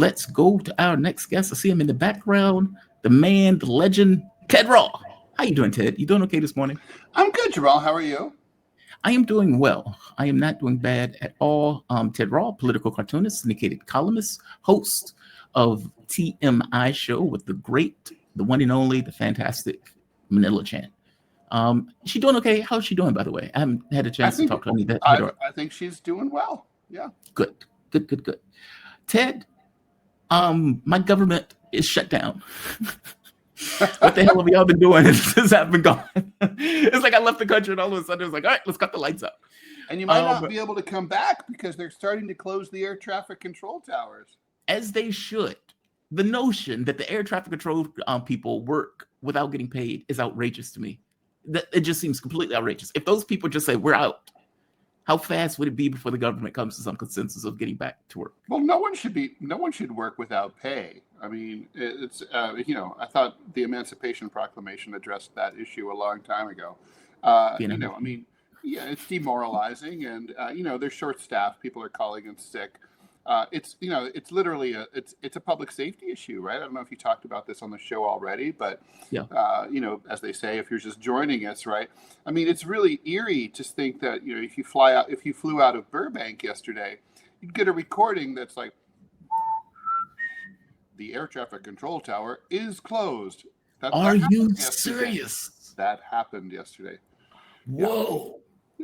let's go to our next guest. I see him in the background. The man, the legend, Ted Rall. How you doing, Ted? You doing okay this morning? I'm good, Jamal. How are you? I am doing well. I am not doing bad at all. Ted Rall, political cartoonist, syndicated columnist, host of TMI show with the great, the one and only, the fantastic Manila Chan. Is she doing okay? How's she doing, by the way? I haven't had a chance to talk to her. I think she's doing well. Yeah. Good. Ted, my government is shut down. What the hell have y'all been doing since I've been gone? It's like I left the country and all of a sudden it was like, all right, let's cut the lights up. And you might not be able to come back because they're starting to close the air traffic control towers. As they should. The notion that the air traffic control people work without getting paid is outrageous to me. It just seems completely outrageous. If those people just say, we're out, how fast would it be before the government comes to some consensus of getting back to work? Well, no one should work without pay. I mean, it's I thought the Emancipation Proclamation addressed that issue a long time ago. It's demoralizing, and they're short-staffed. People are calling in sick. It's literally it's a public safety issue, right? I don't know if you talked about this on the show already, but yeah. As they say, if you're just joining us, right? I mean, it's really eerie to think that if you flew out of Burbank yesterday, you'd get a recording that's like, the air traffic control tower is closed. Are you serious? That happened yesterday. Whoa.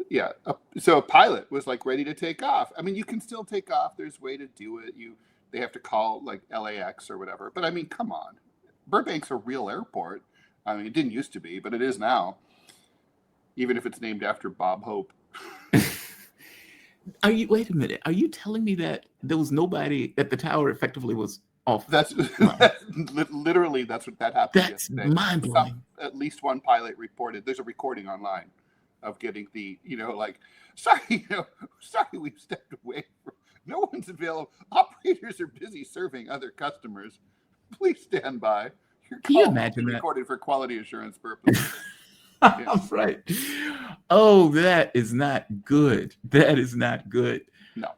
Yeah. So a pilot was like ready to take off. I mean, you can still take off. There's a way to do it. They have to call like LAX or whatever. But I mean, come on. Burbank's a real airport. I mean, it didn't used to be, but it is now. Even if it's named after Bob Hope. Wait a minute. Are you telling me that there was nobody at the tower effectively was off? That's literally that's what that happened. That's mind-blowing. At least one pilot reported. There's a recording online of getting the, sorry, we stepped away. No one's available. Operators are busy serving other customers. Please stand by. Can you imagine that? Recorded for quality assurance purposes. Yeah. Right. Oh, that is not good. That is not good. No.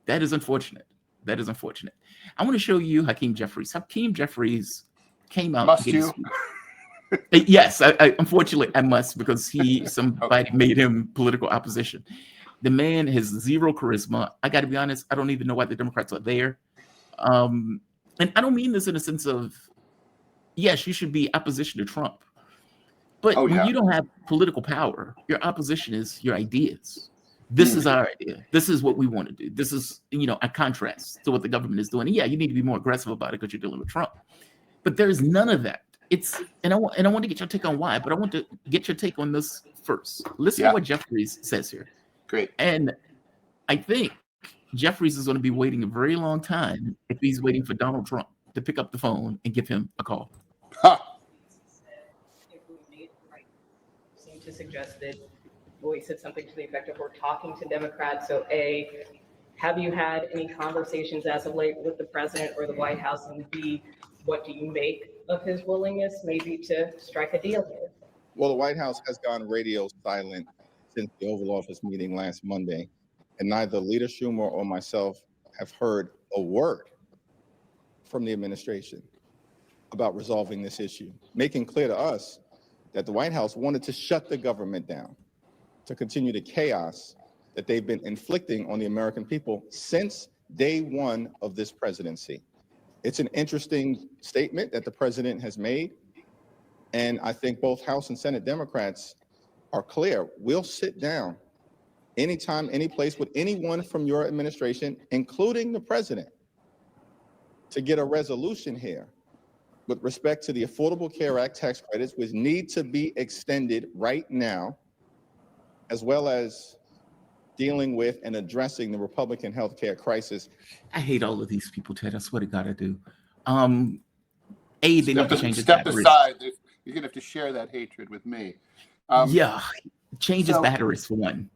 That is unfortunate. I want to show you Hakeem Jeffries. Hakeem Jeffries came out. Must you? Yes, I unfortunately I must, because somebody made him political opposition. The man has zero charisma. I got to be honest, I don't even know why the Democrats are there. And I don't mean this in a sense of, yes, you should be opposition to Trump. But when you don't have political power, your opposition is your ideas. This is our idea. This is what we want to do. This is, a contrast to what the government is doing. And yeah, you need to be more aggressive about it because you're dealing with Trump. But there's none of that. I want to get your take on why, but I want to get your take on this first. Listen to what Jeffries says here. Great. And I think Jeffries is going to be waiting a very long time if he's waiting for Donald Trump to pick up the phone and give him a call. Seem to suggest that he said something to the effect of, we're talking to Democrats. So A, have you had any conversations as of late with the president or the White House? And B, what do you make of his willingness maybe to strike a deal here? Well, the White House has gone radio silent since the Oval Office meeting last Monday, and neither Leader Schumer or myself have heard a word from the administration about resolving this issue, making clear to us that the White House wanted to shut the government down, to continue the chaos that they've been inflicting on the American people since day one of this presidency. It's an interesting statement that the president has made, and I think both House and Senate Democrats are clear. We'll sit down anytime, any place with anyone from your administration, including the president, to get a resolution here with respect to the Affordable Care Act tax credits, which need to be extended right now, as well as dealing with and addressing the Republican healthcare crisis. I hate all of these people, Ted. I swear to God, I do. They need to change step aside. You're gonna have to share that hatred with me. Change his batteries for one.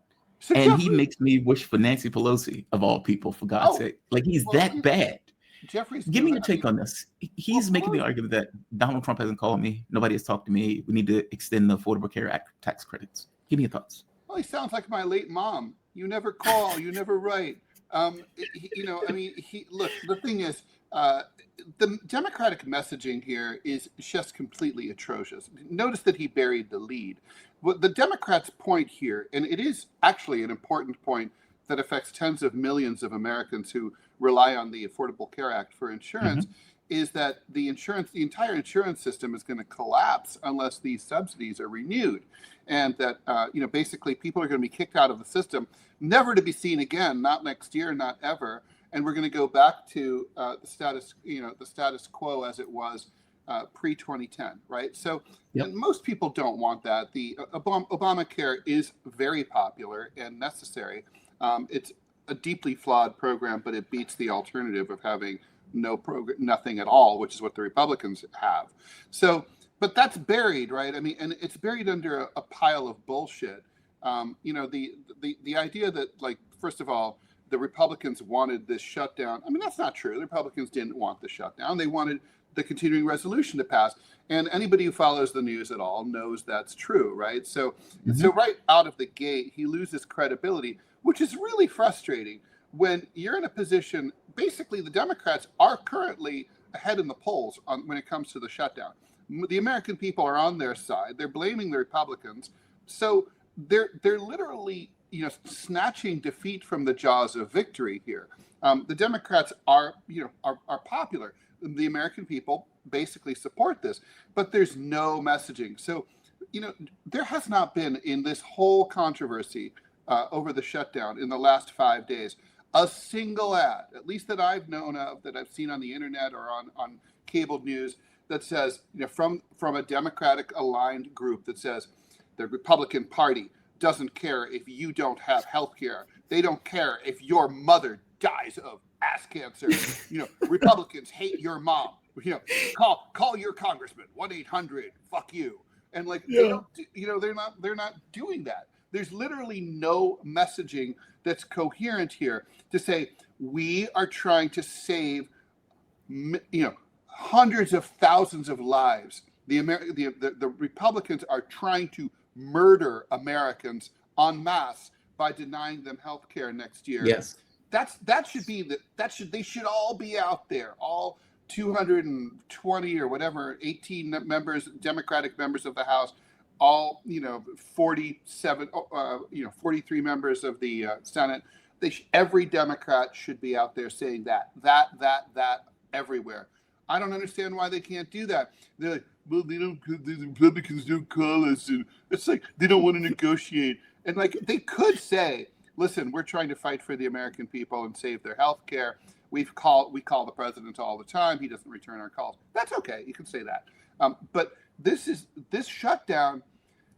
And he makes me wish for Nancy Pelosi, of all people, for God's sake. Like, he's that bad. Jeffries, give me your take on this. He's making the argument that Donald Trump hasn't called me. Nobody has talked to me. We need to extend the Affordable Care Act tax credits. Give me your thoughts. Well, he sounds like my late mom. You never call. You never write. Look, the thing is, the Democratic messaging here is just completely atrocious. Notice that he buried the lead. What the Democrats' point here, and it is actually an important point that affects tens of millions of Americans who rely on the Affordable Care Act for insurance, is that the entire insurance system is going to collapse unless these subsidies are renewed, and that basically people are going to be kicked out of the system, never to be seen again, not next year, not ever, and we're going to go back to the status quo as it was pre-2010, right? So and most people don't want that. The Obamacare is very popular and necessary. It's a deeply flawed program, but it beats the alternative of having nothing at all, which is what the Republicans have. So, but that's buried, right? I mean, and it's buried under a pile of bullshit. The idea that, like, first of all, the Republicans wanted this shutdown. I mean, that's not true. The Republicans didn't want the shutdown. They wanted the continuing resolution to pass. And anybody who follows the news at all knows that's true, right? So, so right out of the gate, he loses credibility, which is really frustrating when you're in a position. Basically, the Democrats are currently ahead in the polls when it comes to the shutdown. The American people are on their side. They're blaming the Republicans. So they're literally, snatching defeat from the jaws of victory here. The Democrats are popular. The American people basically support this, but there's no messaging. So, there has not been in this whole controversy over the shutdown in the last 5 days a single ad, at least that I've known of, that I've seen on the internet or on cable news, that says, from a Democratic aligned group that says the Republican Party doesn't care if you don't have health care. They don't care if your mother dies of ass cancer. Republicans hate your mom. Call your congressman, 1-800 fuck you. And they don't, they're not doing that. There's literally no messaging that's coherent here to say we are trying to save, hundreds of thousands of lives. The Republicans are trying to murder Americans en masse by denying them health care next year. Yes, they should all be out there, all 220 or whatever, 18 members, Democratic members of the House, all 47, 43 members of the Senate. Every Democrat should be out there saying that everywhere. I don't understand why they can't do that. They're like, well, they don't. The Republicans don't call us, and it's like they don't want to negotiate. And they could say, listen, we're trying to fight for the American people and save their health care. We call the president all the time. He doesn't return our calls. That's okay. You can say that. But this shutdown.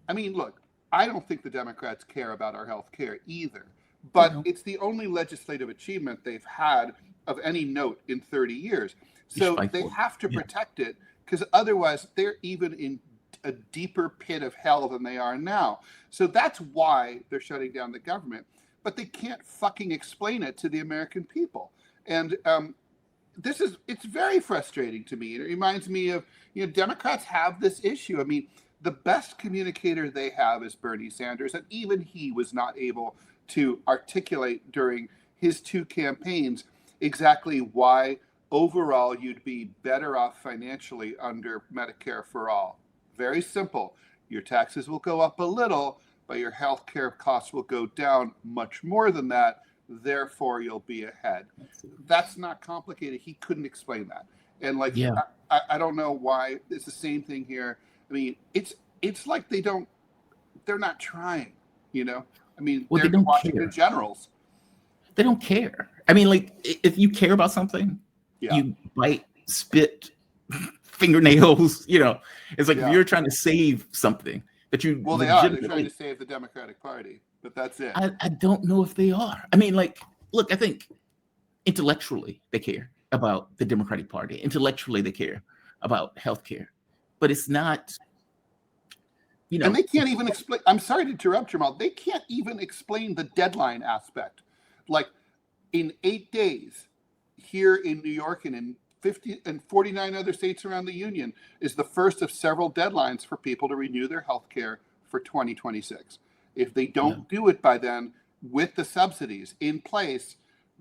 I mean, look, I don't think the Democrats care about our health care either. But it's the only legislative achievement they've had of any note in 30 years. So they have to protect it, because otherwise they're even in a deeper pit of hell than they are now. So that's why they're shutting down the government. But they can't fucking explain it to the American people. And it's very frustrating to me. And it reminds me of, Democrats have this issue. I mean, the best communicator they have is Bernie Sanders, and even he was not able to articulate during his two campaigns exactly why overall you'd be better off financially under Medicare for all. Very simple. Your taxes will go up a little, but your health care costs will go down much more than that. Therefore, you'll be ahead. That's not complicated. He couldn't explain that. And I don't know why. It's the same thing here. I mean, it's like they're not trying, I mean, they're the Washington Generals. They don't care. I mean, if you care about something, you bite, spit, fingernails, it's like if you're trying to save something that you. Well, they're trying to save the Democratic Party, but that's it. I don't know if they are. I mean, look, I think intellectually they care about the Democratic Party. Intellectually they care about healthcare, but it's not. And they can't even explain. I'm sorry to interrupt, Jamal. They can't even explain the deadline aspect. Like, in 8 days, here in New York and in 49 other states around the union, is the first of several deadlines for people to renew their health care for 2026. If they don't do it by then, with the subsidies in place,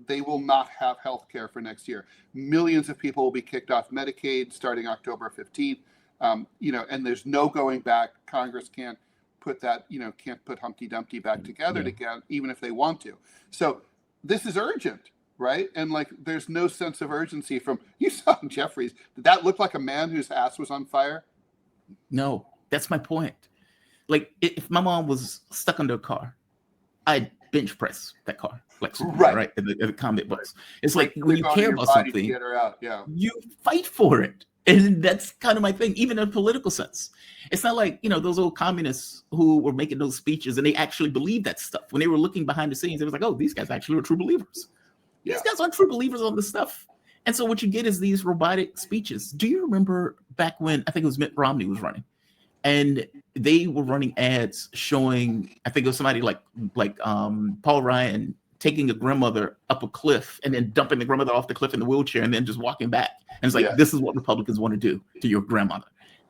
they will not have health care for next year. Millions of people will be kicked off Medicaid starting October 15th. And there's no going back. Congress can't put that, can't put Humpty Dumpty back together again, even if they want to. So this is urgent, right? And there's no sense of urgency from, you saw Jeffries. Did that look like a man whose ass was on fire? No, that's my point. If my mom was stuck under a car, I'd bench press that car, right? In the comic books. It's when you care about something, get her out. You fight for it. And that's kind of my thing, even in a political sense. It's not like, those old communists who were making those speeches and they actually believed that stuff. When they were looking behind the scenes, it was like, oh, these guys actually are true believers. Yeah. These guys aren't true believers on this stuff. And so what you get is these robotic speeches. Do you remember back when, I think it was Mitt Romney was running, and they were running ads showing, I think it was somebody like Paul Ryan taking a grandmother up a cliff and then dumping the grandmother off the cliff in the wheelchair and then just walking back. And it's like, this is what Republicans want to do to your grandmother.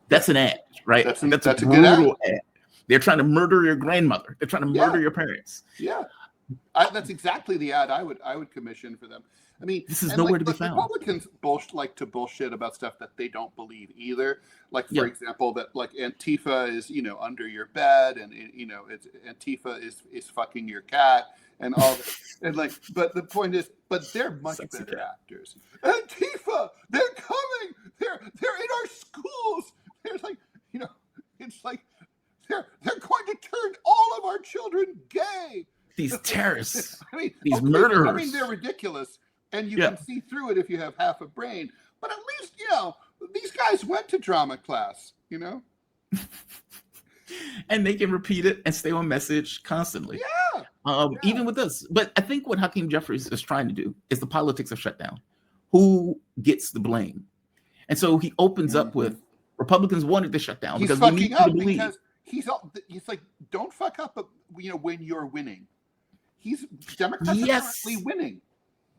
That's an ad, right? That's a brutal ad. They're trying to murder your grandmother. They're trying to murder your parents. Yeah. That's exactly the ad I would commission for them. I mean, this is nowhere to be found. Republicans like to bullshit about stuff that they don't believe either. For example, that Antifa is under your bed, and it's Antifa is fucking your cat and all that. And but the point is, but they're much better actors. Antifa, they're coming. They're in our schools. They're it's like they're going to turn all of our children gay. These terrorists, these murderers. I mean, they're ridiculous. And you can see through it if you have half a brain. But at least, these guys went to drama class, And they can repeat it and stay on message constantly. Even with us. But I think what Hakeem Jeffries is trying to do is the politics of shutdown. Who gets the blame? And so he opens up with Republicans wanted to shut down because we need to believe. Because he's like, don't fuck up, when you're winning. Democrats are currently winning.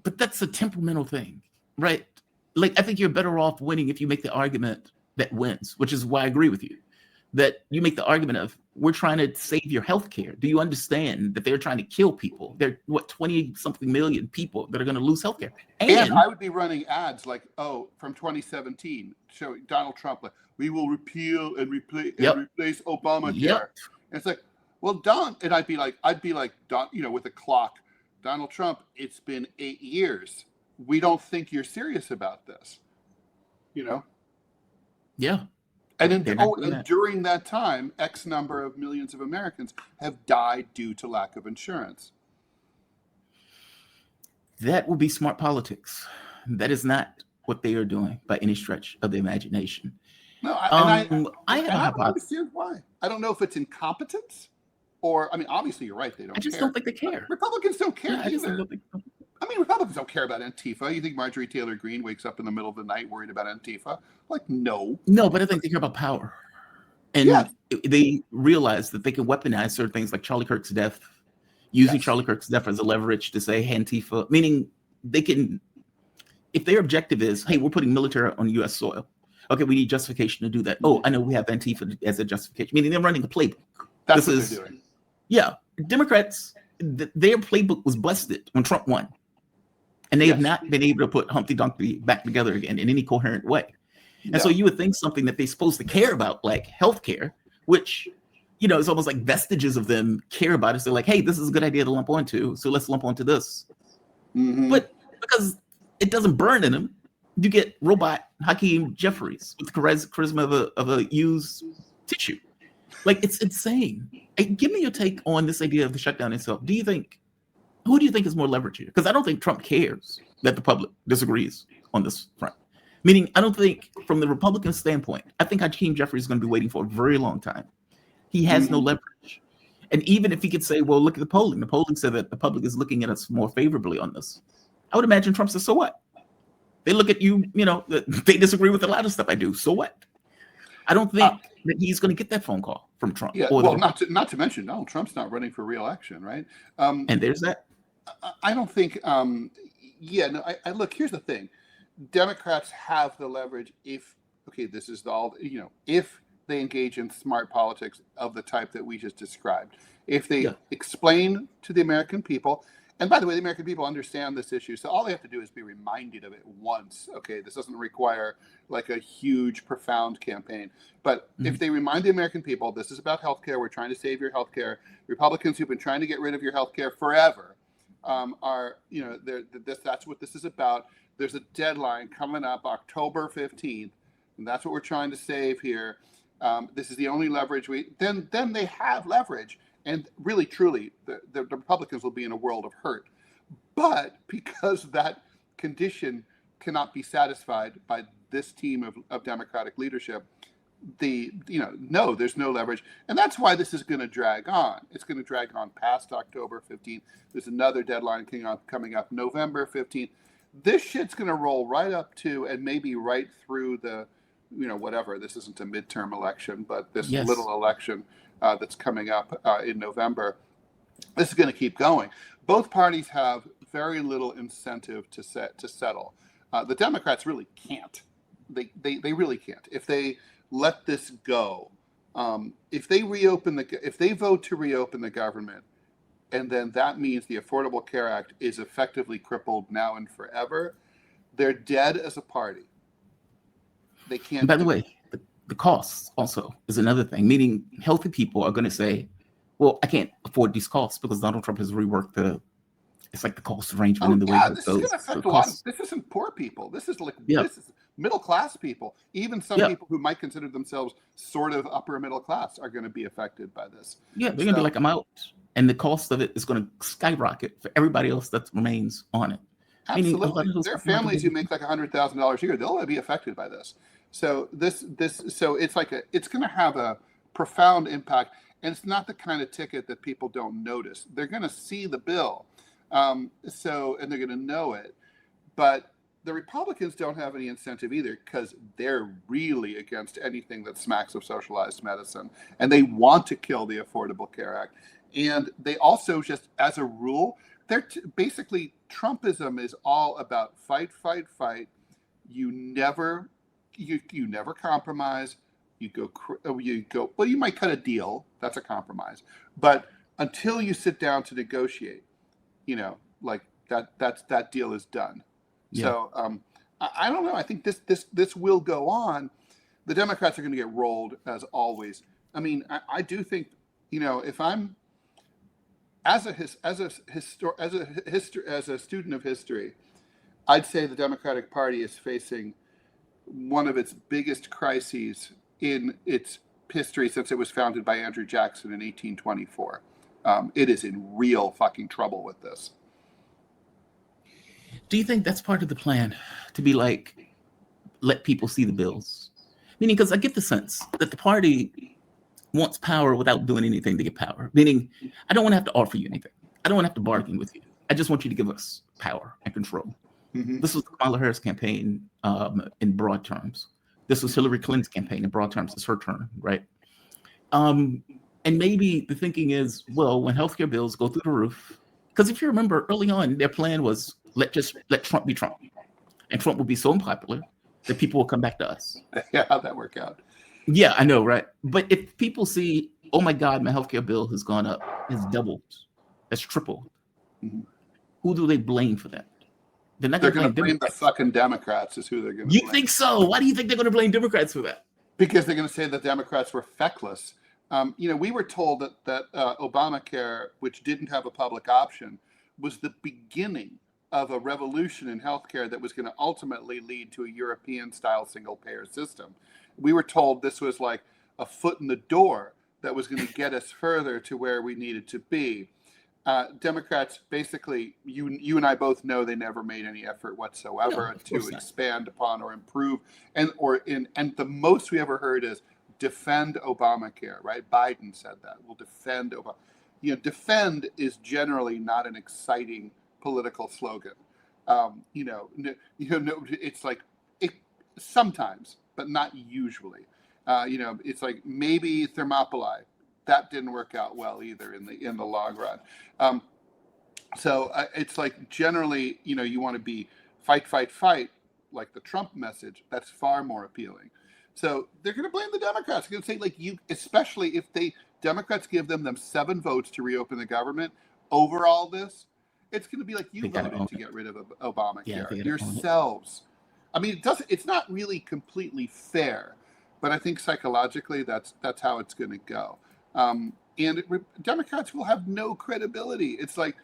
But that's a temperamental thing, right? I think you're better off winning if you make the argument that wins, which is why I agree with you, that you make the argument of, we're trying to save your health care. Do you understand that they're trying to kill people? They're 20-something million people that are going to lose health care. And I would be running ads from 2017, showing Donald Trump, we will repeal and replace Obamacare. And it's like, well, Don, and I'd be like, Don, with a clock, Donald Trump, it's been 8 years. We don't think you're serious about this. Yeah. And during that time, X number of millions of Americans have died due to lack of insurance. That would be smart politics. That is not what they are doing by any stretch of the imagination. No, I have a hypothesis. Why? I don't know if it's incompetence. Or, obviously you're right. They don't care. I just don't think they care. Republicans don't care either. Don't Republicans don't care about Antifa. You think Marjorie Taylor Greene wakes up in the middle of the night worried about Antifa? No. No, but I think they care about power. And they realize that they can weaponize certain things like Charlie Kirk's death, using Charlie Kirk's death as a leverage to say, hey, Antifa, meaning they can, if their objective is, hey, we're putting military on U.S. soil. Okay, we need justification to do that. Oh, I know we have Antifa as a justification, meaning they're running a playbook. That's what they're doing. Yeah, Democrats, their playbook was busted when Trump won. And they have not been able to put Humpty Dumpty back together again in any coherent way. And so you would think something that they're supposed to care about, like healthcare, which, it's almost like vestiges of them care about it. So they're like, hey, this is a good idea to lump onto, so let's lump onto this. Mm-hmm. But because it doesn't burn in them, you get robot Hakeem Jeffries with the charisma of a used tissue. It's insane. Give me your take on this idea of the shutdown itself. Who do you think is more leverage here? Because I don't think Trump cares that the public disagrees on this front. Meaning, I don't think, from the Republican standpoint, I think Hakeem Jeffries is going to be waiting for a very long time. He has no leverage. And even if he could say, well, look at the polling said that the public is looking at us more favorably on this. I would imagine Trump says, so what? They look at you, they disagree with a lot of stuff I do. So what? I don't think that he's going to get that phone call from Trump. Yeah, well, not to mention Donald Trump's not running for re-election, right? And there's that. I don't think. Look, here's the thing: Democrats have the leverage if they engage in smart politics of the type that we just described. If they explain to the American people, And by the way, the American people understand this issue. So all they have to do is be reminded of it once. Okay, this doesn't require like a huge, profound campaign. But if they remind the American people, this is about healthcare. We're trying to save your healthcare. Republicans who've been trying to get rid of your healthcare forever are, you know, that's what this is about. There's a deadline coming up October 15th, and that's what we're trying to save here. This is the only leverage then they have leverage. And really, truly, the Republicans will be in a world of hurt. But because that condition cannot be satisfied by this team of Democratic leadership, no, there's no leverage. And that's why this is going to drag on. It's going to drag on past October 15th. There's another deadline coming up November 15th. This shit's going to roll right up to and maybe right through the, whatever. This isn't a midterm election, but this little election that's coming up in November. This is going to keep going. Both parties have very little incentive to settle. The Democrats really can't. They really can't. If they let this go, if they vote to reopen the government, and then that means the Affordable Care Act is effectively crippled now and forever, they're dead as a party. They can't. And by the way, the costs also is another thing, meaning healthy people are going to say, well, I can't afford these costs because Donald Trump has reworked it's like the cost arrangement in the way that this goes. Is going to affect a lot of, this isn't poor people. This is this is middle class people. Even some people who might consider themselves sort of upper middle class are going to be affected by this. Yeah, they're going to be like, I'm out. And the cost of it is going to skyrocket for everybody else that remains on it. Absolutely. There are families who make like $100,000 a year. They'll be affected by this. So so it's going to have a profound impact, and it's not the kind of ticket that people don't notice. They're going to see the bill, and they're going to know it. But the Republicans don't have any incentive either because they're really against anything that smacks of socialized medicine, and they want to kill the Affordable Care Act. And they also just, as a rule, basically Trumpism is all about fight. You never compromise. You go. Well, you might cut a deal. That's a compromise. But until you sit down to negotiate, like that deal is done. Yeah. So I don't know. I think this will go on. The Democrats are going to get rolled as always. I mean, I do think, if I'm as a student of history, I'd say the Democratic Party is facing one of its biggest crises in its history since it was founded by Andrew Jackson in 1824. It is in real fucking trouble with this. Do you think that's part of the plan, to be like, let people see the bills? Meaning, because I get the sense that the party wants power without doing anything to get power. Meaning, I don't want to have to offer you anything. I don't want to have to bargain with you. I just want you to give us power and control. Mm-hmm. This was the Kamala Harris campaign in broad terms. This was Hillary Clinton's campaign in broad terms. It's her turn, right? And maybe the thinking is, well, when healthcare bills go through the roof, because if you remember early on, their plan was let Trump be Trump, and Trump will be so unpopular that people will come back to us. Yeah, how'd that work out? Yeah, I know, right? But if people see, oh my God, my healthcare bill has gone up, has doubled, has tripled, who do they blame for that? They're going to blame the fucking Democrats is who they're going to blame. You think so? Why do you think they're going to blame Democrats for that? Because they're going to say that Democrats were feckless. We were told that Obamacare, which didn't have a public option, was the beginning of a revolution in healthcare that was going to ultimately lead to a European-style single-payer system. We were told this was like a foot in the door that was going to get us further to where we needed to be. Democrats, basically, you and I both know they never made any effort whatsoever to expand upon or improve, and the most we ever heard is defend Obamacare. Right? Biden said that we'll defend Obama. Defend is generally not an exciting political slogan. It's like sometimes, but not usually. It's like maybe Thermopylae. That didn't work out well either in the long run. So it's like generally, you want to be fight, like the Trump message. That's far more appealing. So they're going to blame the Democrats. They're going to say, especially if Democrats give them 7 votes to reopen the government over all this, It's going to be like you They gotta voted own to it. get rid of Obamacare Yeah, they gotta own it. yourselves. I mean, it's not really completely fair, but I think psychologically that's how it's going to go. Democrats will have no credibility. It's like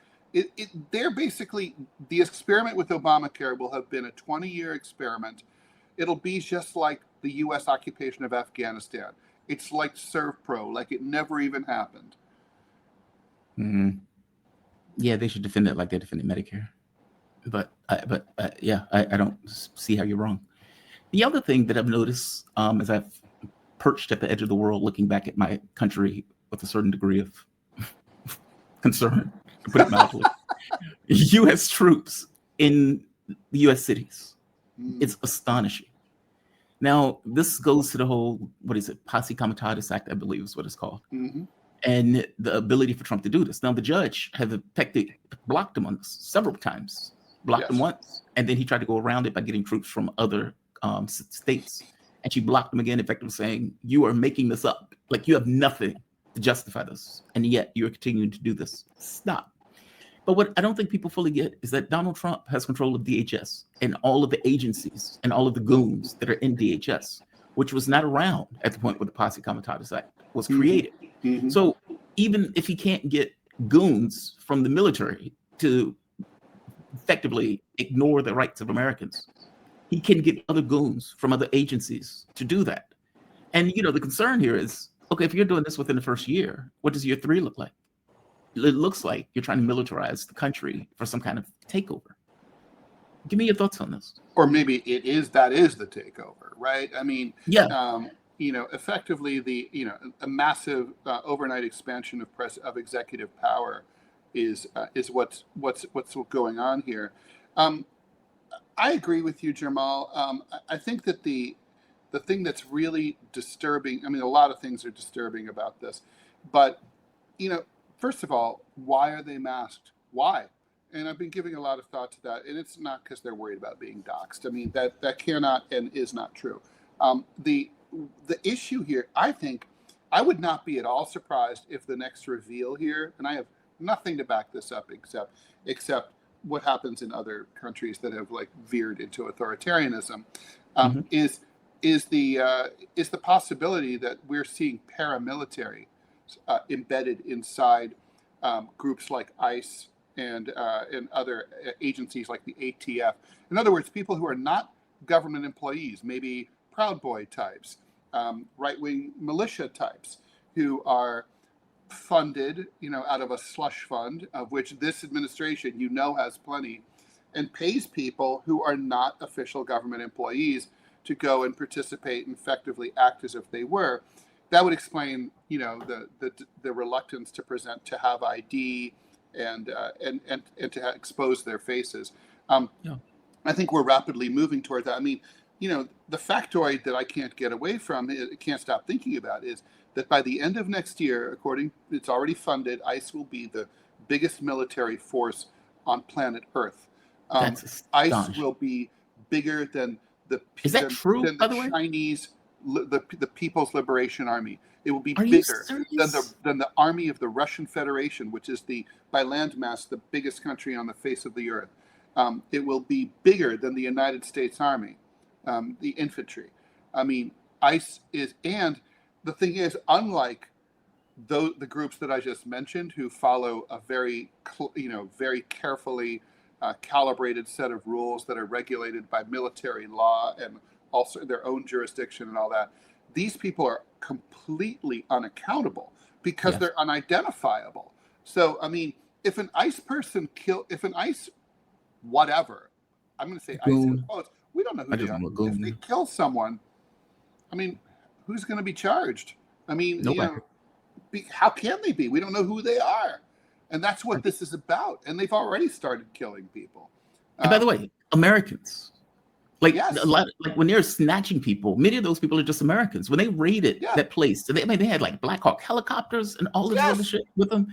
they're basically, the experiment with Obamacare will have been a 20-year experiment. It'll be just like the U.S. occupation of Afghanistan. It's like ServPro, like it never even happened. Mm-hmm. Yeah, they should defend it like they defended Medicare. But I don't see how you're wrong. The other thing that I've noticed, as I've perched at the edge of the world, looking back at my country with a certain degree of concern, to put it mildly, U.S. troops in the U.S. cities. It's astonishing. Now, this goes to the whole, what is it, Posse Comitatus Act, I believe is what it's called. Mm-hmm. And the ability for Trump to do this. Now, the judge have effectively blocked him on this several times. Blocked him once, and then he tried to go around it by getting troops from other states. And she blocked him again, effectively saying, you are making this up. Like, you have nothing to justify this. And yet you're continuing to do this. Stop. But what I don't think people fully get is that Donald Trump has control of DHS and all of the agencies and all of the goons that are in DHS, which was not around at the point where the Posse Comitatus Act was created. Mm-hmm. So even if he can't get goons from the military to effectively ignore the rights of Americans, he can get other goons from other agencies to do that. And, the concern here is, okay, if you're doing this within the first year, what does year 3 look like? It looks like you're trying to militarize the country for some kind of takeover. Give me your thoughts on this. Or maybe that is the takeover, right? I mean, effectively a massive overnight expansion of executive power is what's going on here. I agree with you, Jamal. I think that the thing that's really disturbing, I mean, a lot of things are disturbing about this, but, first of all, why are they masked? Why? And I've been giving a lot of thought to that, and it's not because they're worried about being doxxed. I mean, that cannot and is not true. The issue here, I think, I would not be at all surprised if the next reveal here, and I have nothing to back this up except what happens in other countries that have veered into authoritarianism, is the possibility that we're seeing paramilitary embedded inside groups like ICE and other agencies like the ATF. In other words, people who are not government employees, maybe Proud Boy types, right-wing militia types, who are funded, out of a slush fund, of which this administration, has plenty, and pays people who are not official government employees to go and participate and effectively act as if they were. That would explain, the reluctance to have ID and to expose their faces. I think we're rapidly moving toward that. I mean, the factoid that I can't get away from, can't stop thinking about, is that by the end of next year, it's already funded, ICE will be the biggest military force on planet Earth. ICE will be bigger than the Chinese, the People's Liberation Army. It will be bigger than the army of the Russian Federation, which is by landmass, the biggest country on the face of the earth. It will be bigger than the United States Army, the infantry. I mean, ICE is, and the thing is, unlike the groups that I just mentioned, who follow a very carefully calibrated set of rules that are regulated by military law and also their own jurisdiction and all that, these people are completely unaccountable because they're unidentifiable. So, I mean, if an ICE person whatever, I'm going to say ICE, we don't know who they are. If they kill someone, I mean, who's going to be charged? I mean, how can they be? We don't know who they are. And that's what this is about. And they've already started killing people. And by the way, Americans. A lot, when they're snatching people, many of those people are just Americans. When they raided that place, they had Black Hawk helicopters and all this other shit with them.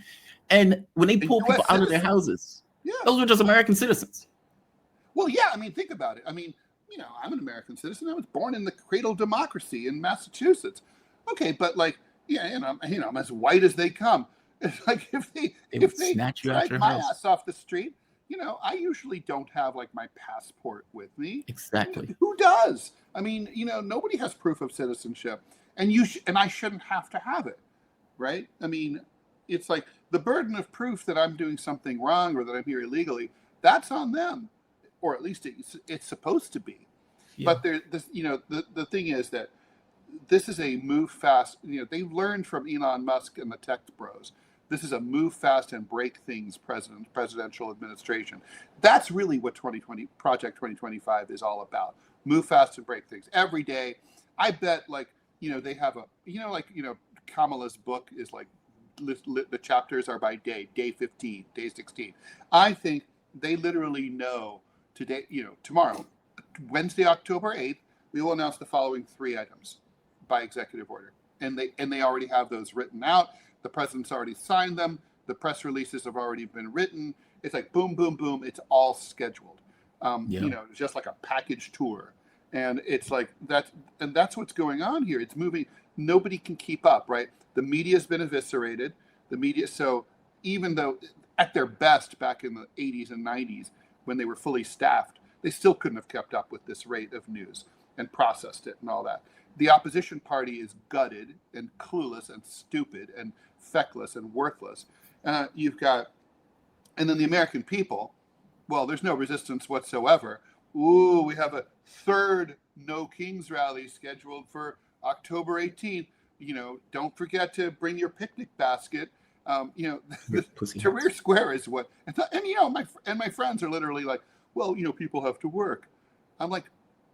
And when they pull people out of their houses, those were just American citizens. Well, yeah, I mean, think about it. I mean, I'm an American citizen. I was born in the cradle of democracy in Massachusetts. Okay, but I'm as white as they come. It's like if they snatch you out drag your my house. ass off the street, I usually don't have like my passport with me. Exactly. Who does? I mean, nobody has proof of citizenship, and and I shouldn't have to have it, right? I mean, it's like the burden of proof that I'm doing something wrong or that I'm here illegally. That's on them, or at least it's supposed to be. Yeah. But the thing is that this is a move fast. They've learned from Elon Musk and the tech bros. This is a move fast and break things presidential administration. That's really what Project 2025 is all about. Move fast and break things. Every day, I bet they have Kamala's book is like the chapters are by day 15, day 16. I think they literally know today, tomorrow, Wednesday, October 8th, we will announce the following 3 items by executive order. And they already have those written out. The president's already signed them. The press releases have already been written. It's like boom, boom, boom. It's all scheduled. Just like a package tour. And it's like that's what's going on here. It's moving. Nobody can keep up, right? The media's been eviscerated. So even though at their best back in the 80s and 90s, when they were fully staffed, they still couldn't have kept up with this rate of news and processed it and all that. The opposition party is gutted and clueless and stupid and feckless and worthless. And then the American people, well, there's no resistance whatsoever. Ooh, we have a 3rd No Kings rally scheduled for October 18th. Don't forget to bring your picnic basket. Tahrir Square is what, my friends are literally like, well, people have to work. I'm like,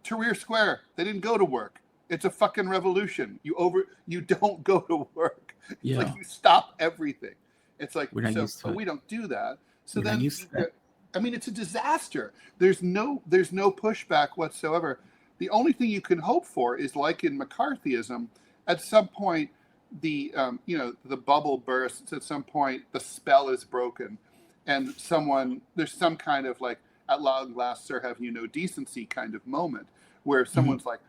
Tahrir Square, they didn't go to work. It's a fucking revolution. You don't go to work. It's like you stop everything. It's like, but we don't do that. So then, it's a disaster. There's no pushback whatsoever. The only thing you can hope for is like in McCarthyism, at some point, the bubble bursts. At some point, the spell is broken, and there's some kind of like, at long last, sir, have you no decency kind of moment where someone's like,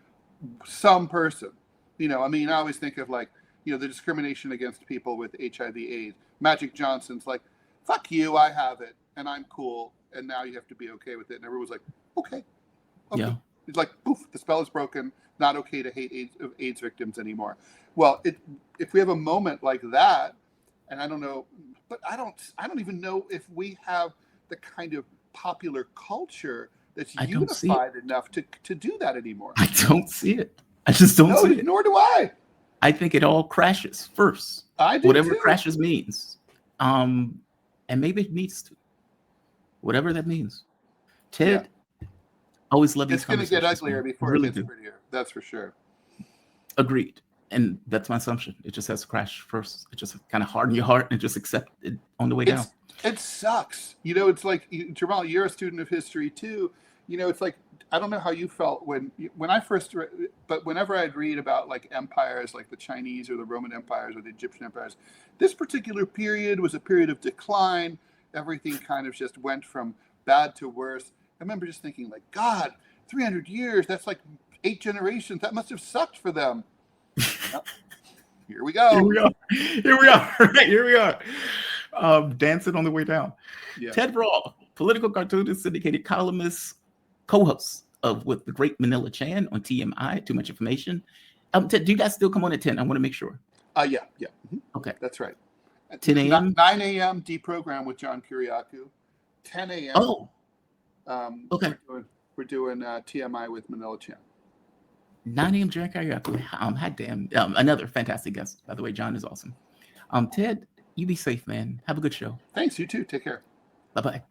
some person, I always think of like, the discrimination against people with HIV/AIDS. Magic Johnson's like, fuck you, I have it, and I'm cool, and now you have to be okay with it. And everyone's like, okay. Yeah. It's like, poof, the spell is broken. Not okay to hate AIDS victims anymore. Well, if we have a moment like that, and I don't know, but I don't even know if we have the kind of popular culture that's unified enough to do that anymore. I don't see it. I just don't see it. Nor do I. I think it all crashes first. I do whatever too. Crashes means. And maybe it needs to. Whatever that means. Ted, always love these It's going to get uglier before it gets prettier. That's for sure. Agreed. And that's my assumption. It just has to crash first. It just kind of harden your heart and just accept it on the way down. It sucks. It's like, Jamal, you're a student of history too. It's like, I don't know how you felt when I first read, but whenever I'd read about like empires, like the Chinese or the Roman empires or the Egyptian empires, this particular period was a period of decline. Everything kind of just went from bad to worse. I remember just thinking like, God, 300 years, that's like 8 generations. That must have sucked for them. Well, here we go. Here we are. Dancing on the way down. Yeah. Ted Rall, political cartoonist, syndicated columnist, co-host with the great Manila Chan on TMI, Too Much Information. Ted, do you guys still come on at 10? I want to make sure. Yeah. Mm-hmm. Okay. That's right. 10 a.m.? 9 a.m. deprogram with John Kiriakou. 10 a.m. Oh. Okay. We're doing TMI with Manila Chan. 9 a.m. John Kiriakou. Hot damn. Another fantastic guest. By the way, John is awesome. Ted, you be safe, man. Have a good show. Thanks. You too. Take care. Bye-bye.